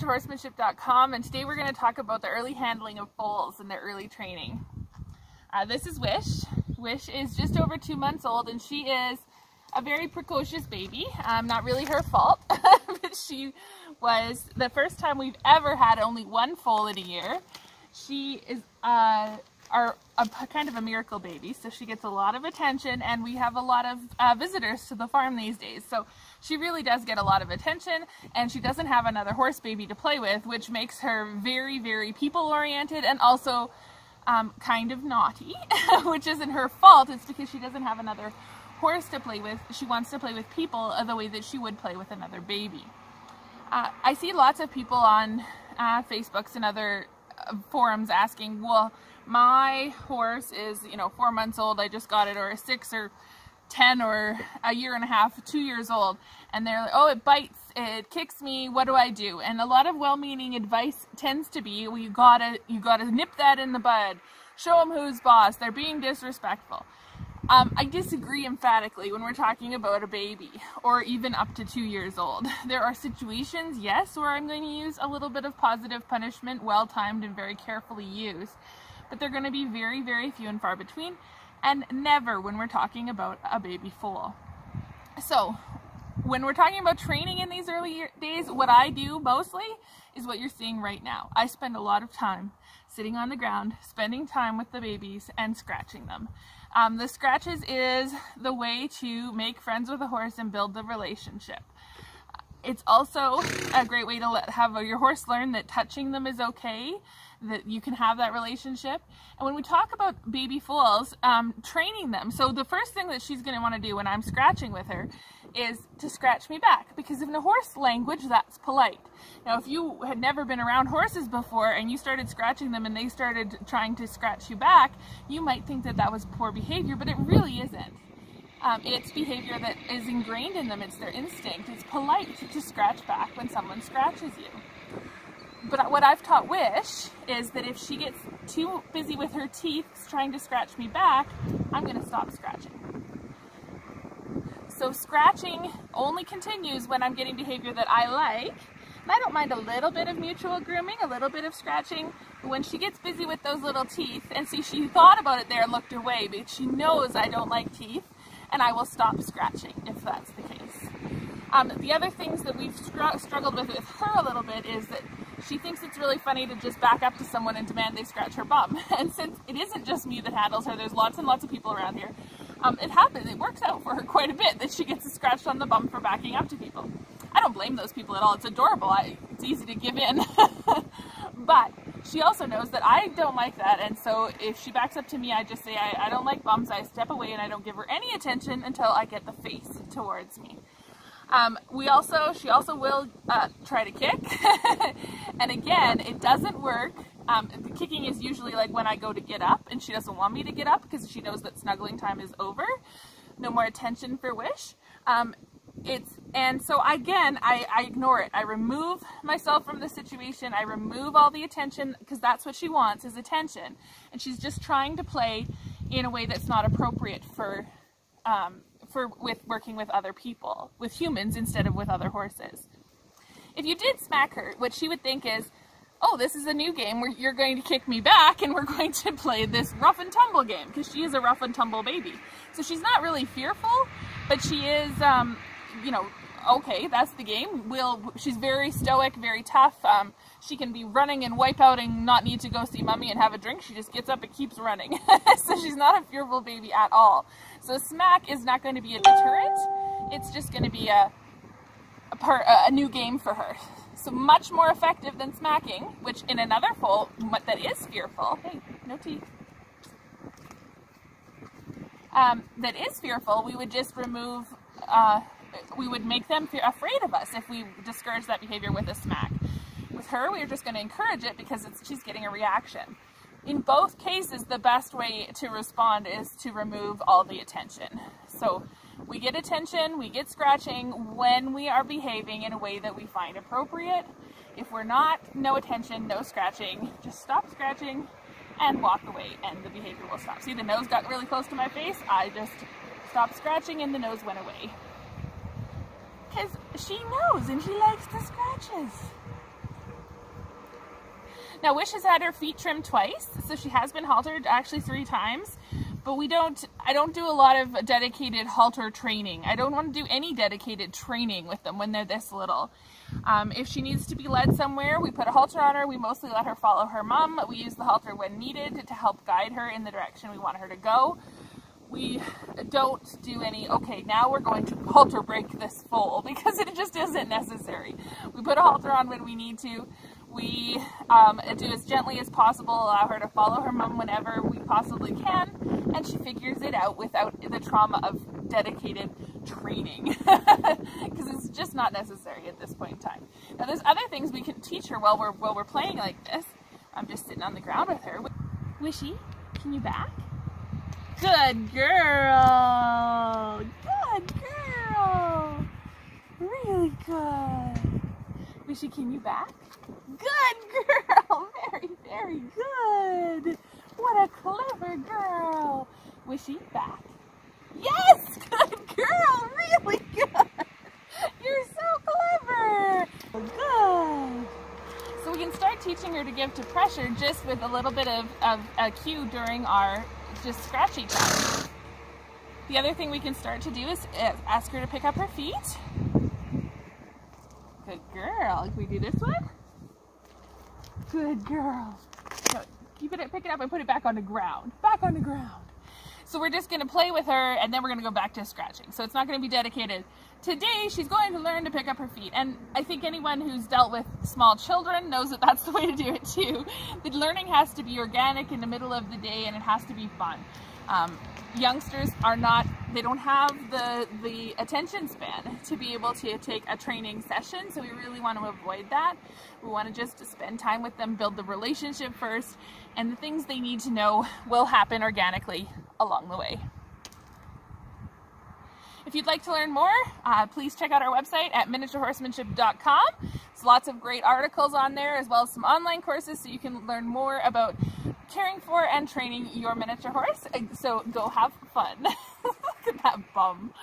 horsemanship.com, and today we're going to talk about the early handling of foals and their early training. This is Wish. Wish is just over 2 months old, and she is a very precocious baby. Not really her fault, but she was the first time we've ever had only one foal in a year. She is a kind of a miracle baby, so she gets a lot of attention, and we have a lot of visitors to the farm these days, so she really does get a lot of attention, and she doesn't have another horse baby to play with, which makes her very, very people-oriented and also kind of naughty, which isn't her fault. It's because she doesn't have another horse to play with. She wants to play with people the way that she would play with another baby. I see lots of people on Facebooks and other forums asking, well, my horse is, 4 months old, I just got it, or 6 or 10 or a year and a half, 2 years old, and they're like, oh, it bites, it kicks me, what do I do? And a lot of well-meaning advice tends to be, well, you gotta nip that in the bud, show them who's boss, they're being disrespectful. I disagree emphatically when we're talking about a baby, or even up to 2 years old. There are situations, yes, where I'm going to use a little bit of positive punishment, well-timed and very carefully used, but they're going to be very, very few and far between, and never when we're talking about a baby foal. So, when we're talking about training in these early days, what I do mostly is what you're seeing right now. I spend a lot of time sitting on the ground, spending time with the babies, and scratching them. The scratches is the way to make friends with a horse and build the relationship. It's also a great way to have your horse learn that touching them is okay, that you can have that relationship. And when we talk about baby foals, training them, so the first thing that she's going to want to do when I'm scratching with her is to scratch me back, because in a horse language, that's polite. Now, if you had never been around horses before and you started scratching them and they started trying to scratch you back, you might think that that was poor behavior, but it really isn't. It's behavior that is ingrained in them. It's their instinct. It's polite to scratch back when someone scratches you. But what I've taught Wish is that if she gets too busy with her teeth trying to scratch me back, I'm going to stop scratching. So scratching only continues when I'm getting behavior that I like. And I don't mind a little bit of mutual grooming, a little bit of scratching. But when she gets busy with those little teeth, and see, she thought about it there and looked away, but she knows I don't like teeth, and I will stop scratching if that's the case. The other things that we've struggled with her a little bit is that she thinks it's really funny to just back up to someone and demand they scratch her bum. And since it isn't just me that handles her, there's lots and lots of people around here, it happens, it works out for her quite a bit that she gets scratched on the bum for backing up to people. I don't blame those people at all, it's adorable, it's easy to give in. But she also knows that I don't like that, and so if she backs up to me, I just say, I don't like bums, I step away and I don't give her any attention until I get the face towards me. She also will try to kick, and again, it doesn't work. The kicking is usually like when I go to get up, and she doesn't want me to get up because she knows that snuggling time is over. No more attention for Wish. And so again, I ignore it. I remove myself from the situation. I remove all the attention, because that's what she wants, is attention. And she's just trying to play in a way that's not appropriate for working with other people, with humans instead of with other horses. If you did smack her, what she would think is, oh, this is a new game where you're going to kick me back and we're going to play this rough and tumble game, because she is a rough and tumble baby. So she's not really fearful, but she is, okay, that's the game. She's very stoic, very tough. She can be running and wipe out and not need to go see mommy and have a drink. She just gets up and keeps running. So she's not a fearful baby at all. So smack is not going to be a deterrent. It's just going to be a new game for her. So much more effective than smacking, which in another foal that is fearful, hey, no teeth, that is fearful, we would just remove, we would make them afraid of us if we discourage that behavior with a smack. With her, we're just going to encourage it because she's getting a reaction. In both cases, the best way to respond is to remove all the attention. So we get attention, we get scratching when we are behaving in a way that we find appropriate. If we're not, no attention, no scratching, just stop scratching and walk away, and the behavior will stop. See, the nose got really close to my face, I just stopped scratching and the nose went away. Because she knows and she likes the scratches. Now Wish has had her feet trimmed twice, so she has been haltered actually 3 times, but I don't do a lot of dedicated halter training. I don't want to do any dedicated training with them when they're this little. If she needs to be led somewhere, we put a halter on her. We mostly let her follow her mom. We use the halter when needed to help guide her in the direction we want her to go. We don't do any, okay, now we're going to halter break this foal, because it just isn't necessary. We put a halter on when we need to. We do as gently as possible, allow her to follow her mom whenever we possibly can, and she figures it out without the trauma of dedicated training, because it's just not necessary at this point in time. Now there's other things we can teach her while we're playing like this. I'm just sitting on the ground with her. Wishy, can you back? Good girl! Good girl! Really good! Wishy, can you back? Good girl! Very, very good! What a clever girl! Wishy, back. Yes! Good girl! Really good! You're so clever! Good! So we can start teaching her to give to pressure just with a little bit of a cue during our just scratchy time. The other thing we can start to do is ask her to pick up her feet. Good girl. Can we do this one? Good girl. So pick it up and put it back on the ground. Back on the ground. So we're just going to play with her, and then we're going to go back to scratching. So it's not going to be dedicated. Today, she's going to learn to pick up her feet. And I think anyone who's dealt with small children knows that that's the way to do it too. The learning has to be organic in the middle of the day, and it has to be fun. Youngsters they don't have the attention span to be able to take a training session, so we really want to avoid that. We want to just spend time with them, build the relationship first, and the things they need to know will happen organically along the way. If you'd like to learn more, please check out our website at miniaturehorsemanship.com. There's lots of great articles on there, as well as some online courses, so you can learn more about caring for and training your miniature horse. So go have fun. Look at that bum.